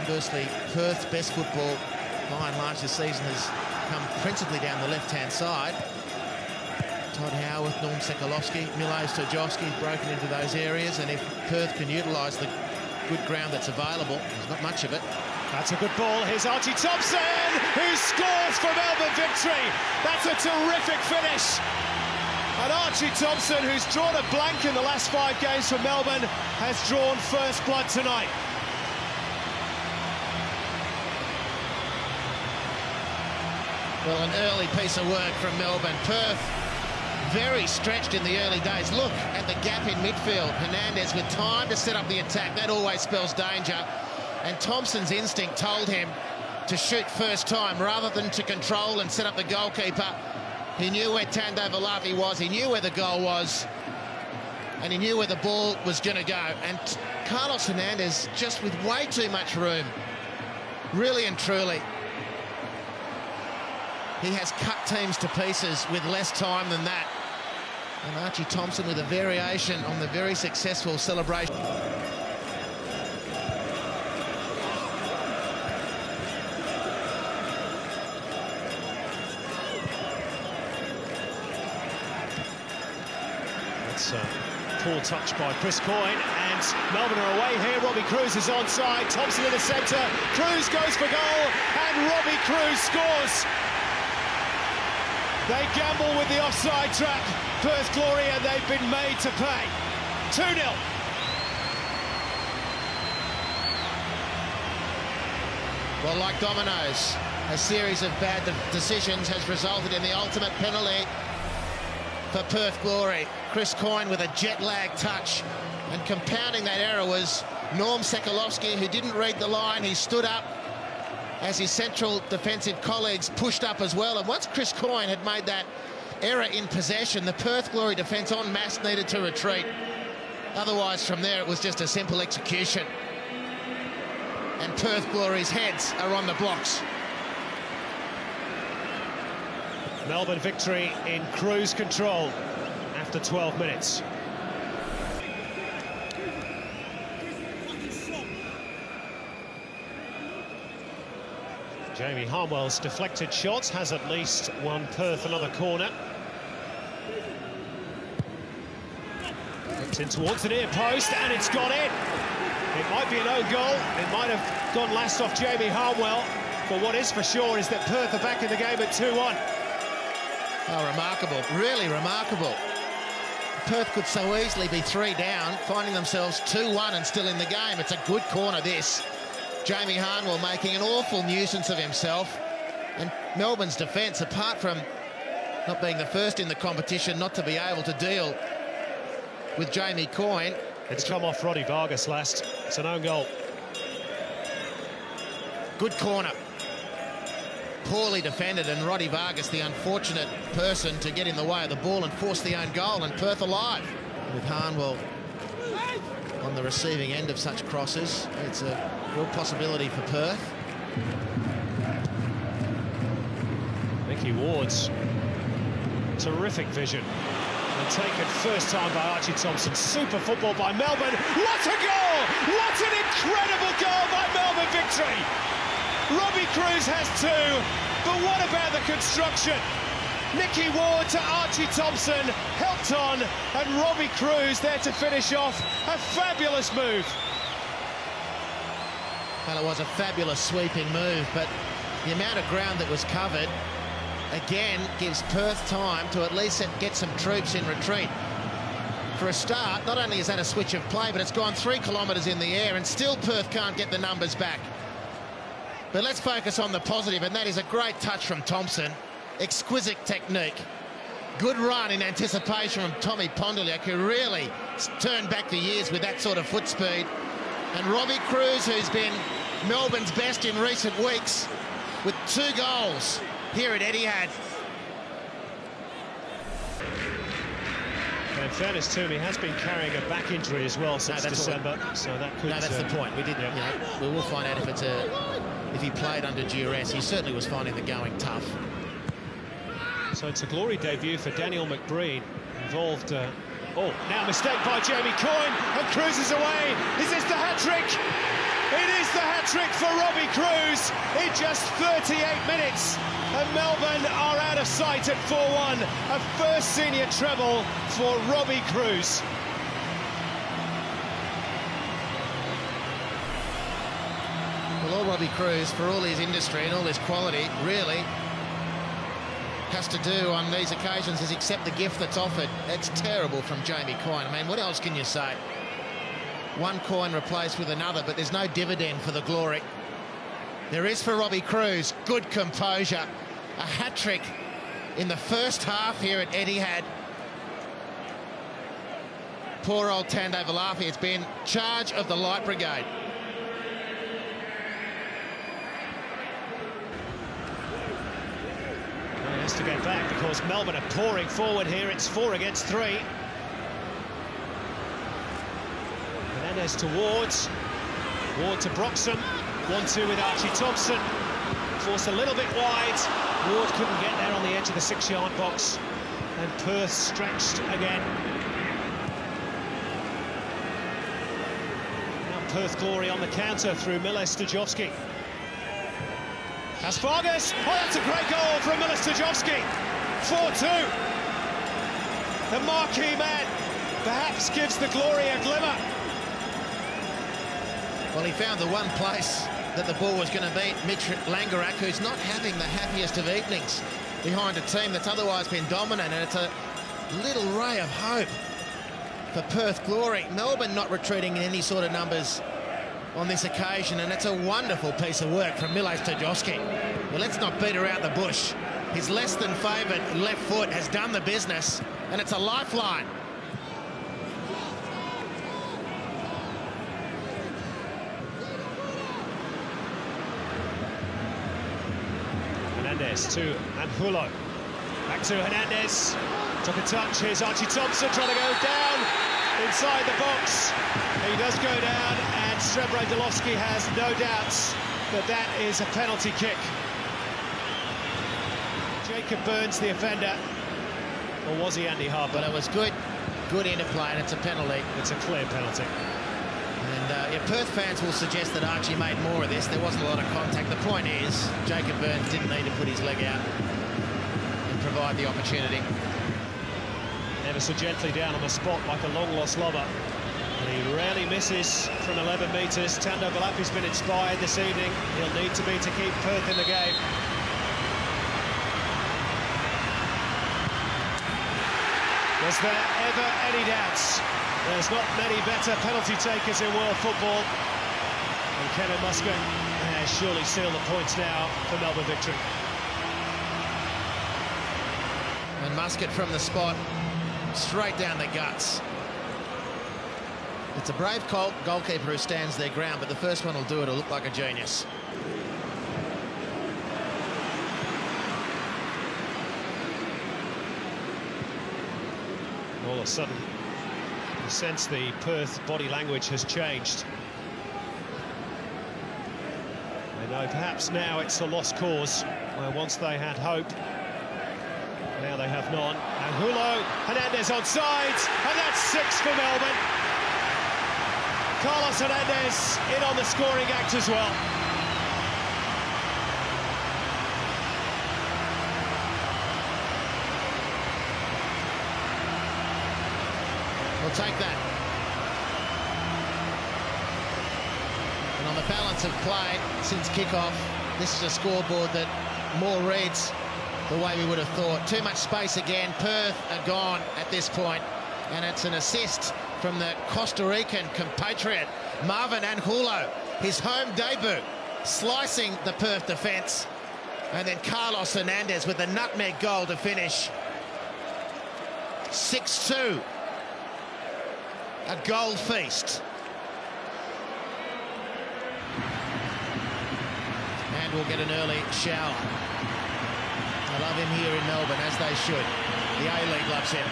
Conversely, Perth's best football, by and large, this season has come principally down the left-hand side. Todd Howarth, Norm Sekalovsky, Milo Stojowski's broken into those areas, and if Perth can utilise the good ground that's available, there's not much of it. That's a good ball. Here's Archie Thompson, who scores for Melbourne victory. That's a terrific finish. And Archie Thompson, who's drawn a blank in the last 5 games for Melbourne, has drawn first blood tonight. Well, an early piece of work from Melbourne. Perth very stretched in the early days. Look at the gap in midfield. Hernandez with time to set up the attack. That always spells danger. And Thompson's instinct told him to shoot first time rather than to control and set up the goalkeeper. He knew where Tando Valavi was. He knew where the goal was. And he knew where the ball was going to go. And Carlos Hernandez just with way too much room. Really and truly. He has cut teams to pieces with less time than that. And Archie Thompson with a variation on the very successful celebration. It's a poor touch by Chris Coyne, and Melbourne are away here. Robbie Cruz is onside, Thompson in the centre, Cruz goes for goal, and Robbie Cruz scores. They gamble with the offside trap, Perth Glory, and they've been made to pay. 2-0. Well, like dominoes, a series of bad decisions has resulted in the ultimate penalty for Perth Glory. Chris Coyne with a jet-lag touch, and compounding that error was Norm Sekalovsky, who didn't read the line. He stood up as his central defensive colleagues pushed up as well. And once Chris Coyne had made that error in possession, the Perth Glory defence en masse needed to retreat. Otherwise, from there, it was just a simple execution. And Perth Glory's heads are on the blocks. Melbourne victory in cruise control after 12 minutes. Jamie Harmwell's deflected shots has at least won Perth another corner. It's in towards the near post, and it's gone in. It might be an own goal. It might have gone last off Jamie Harmwell. But what is for sure is that Perth are back in the game at 2-1. Oh, remarkable, really remarkable. Perth could so easily be 3 down, finding themselves 2-1 and still in the game. It's a good corner, this. Jamie Harmwell making an awful nuisance of himself. And Melbourne's defence, apart from not being the first in the competition, not to be able to deal with Jamie Coyne. It's come off Roddy Vargas last. It's an own goal. Good corner. Poorly defended, and Roddy Vargas, the unfortunate person to get in the way of the ball and force the own goal, and Perth alive. With Harmwell on the receiving end of such crosses, it's a real possibility for Perth. Mickey Ward's terrific vision. And taken first time by Archie Thompson. Super football by Melbourne. What a goal! What an incredible goal by Melbourne victory! Robbie Cruz has 2, but what about the construction? Mickey Ward to Archie Thompson, helped on, and Robbie Cruz there to finish off. A fabulous move. Well, it was a fabulous sweeping move, but the amount of ground that was covered, again, gives Perth time to at least get some troops in retreat. For a start, not only is that a switch of play, but it's gone 3 kilometres in the air, and still Perth can't get the numbers back. But let's focus on the positive, and that is a great touch from Thompson. Exquisite technique. Good run in anticipation from Tommy Pondyliak, who really turned back the years with that sort of foot speed. And Robbie Cruz, who's been Melbourne's best in recent weeks, with 2 goals here at Etihad. In fairness to him, he has been carrying a back injury as well since December, so that could... No, that's the point. We did, we will find out if he played under duress. He certainly was finding the going tough. So it's a glory debut for Daniel McBreen, involved... now mistake by Jamie Coyne, and Cruz is away. Is this the hat-trick? It is the hat-trick for Robbie Cruz in just 38 minutes. And Melbourne are out of sight at 4-1. A first senior treble for Robbie Cruz. Well, all Robbie Cruz, for all his industry and all his quality, really has to do on these occasions is accept the gift that's offered. It's terrible from Jamie Coyne. I mean, what else can you say? One coin replaced with another, but there's no dividend for the glory. There is for Robbie Cruz. Good composure. A hat-trick in the first half here at Etihad. Poor old Tando Valafi has been charge of the Light Brigade. He has to get back because Melbourne are pouring forward here. It's 4 against 3. Hernandez to Wards. Ward to Broxham. 1-2 with Archie Thompson. Forced a little bit wide. Ward couldn't get there on the edge of the 6-yard box. And Perth stretched again. Now Perth glory on the counter through Miles Stajovski. As Vargas, oh, that's a great goal from Miles Stajovski. 4-2. The marquee man perhaps gives the glory a glimmer. Well, he found the one place that the ball was going to beat Mitch Langerak, who's not having the happiest of evenings behind a team that's otherwise been dominant, and it's a little ray of hope for Perth glory. Melbourne not retreating in any sort of numbers on this occasion, and it's a wonderful piece of work from Miles Stajovski. Well, let's not beat around the bush. His less than favoured left foot has done the business, and it's a lifeline. Hernandez to Anhulo. Back to Hernandez. Took a touch. Here's Archie Thompson trying to go down inside the box. He does go down, and Srebrodelovski has no doubts that that is a penalty kick. Jacob Burns, the offender. Or was he Andy Harper? But it was good interplay, and it's a penalty. It's a clear penalty. And yeah, Perth fans will suggest that Archie made more of this. There wasn't a lot of contact. The point is, Jacob Burns didn't need to put his leg out and provide the opportunity. Never so gently down on the spot like a long-lost lover. And he rarely misses from 11 metres. Tando Valafi's been inspired this evening. He'll need to be to keep Perth in the game. Was there ever any doubts? There's not many better penalty takers in world football. And Kevin Muscat has surely sealed the points now for Melbourne victory. And Muscat from the spot, straight down the guts. It's a brave goalkeeper who stands their ground, but the first one will do it. It'll look like a genius. All of a sudden, you sense the Perth body language has changed. They know perhaps now it's a lost cause, where once they had hope, now they have none. And Hernandez onside, and that's 6 for Melbourne. Carlos Hernandez in on the scoring act as well. We'll take that. And on the balance of play since kickoff, this is a scoreboard that more reads the way we would have thought. Too much space again. Perth are gone at this point, and it's an assist from the Costa Rican compatriot Marvin Anhulo, his home debut, slicing the Perth defence, and then Carlos Hernandez with the nutmeg goal to finish. 6-2. A goal feast. And we'll get an early shower. I love him here in Melbourne, as they should. The A-League loves him.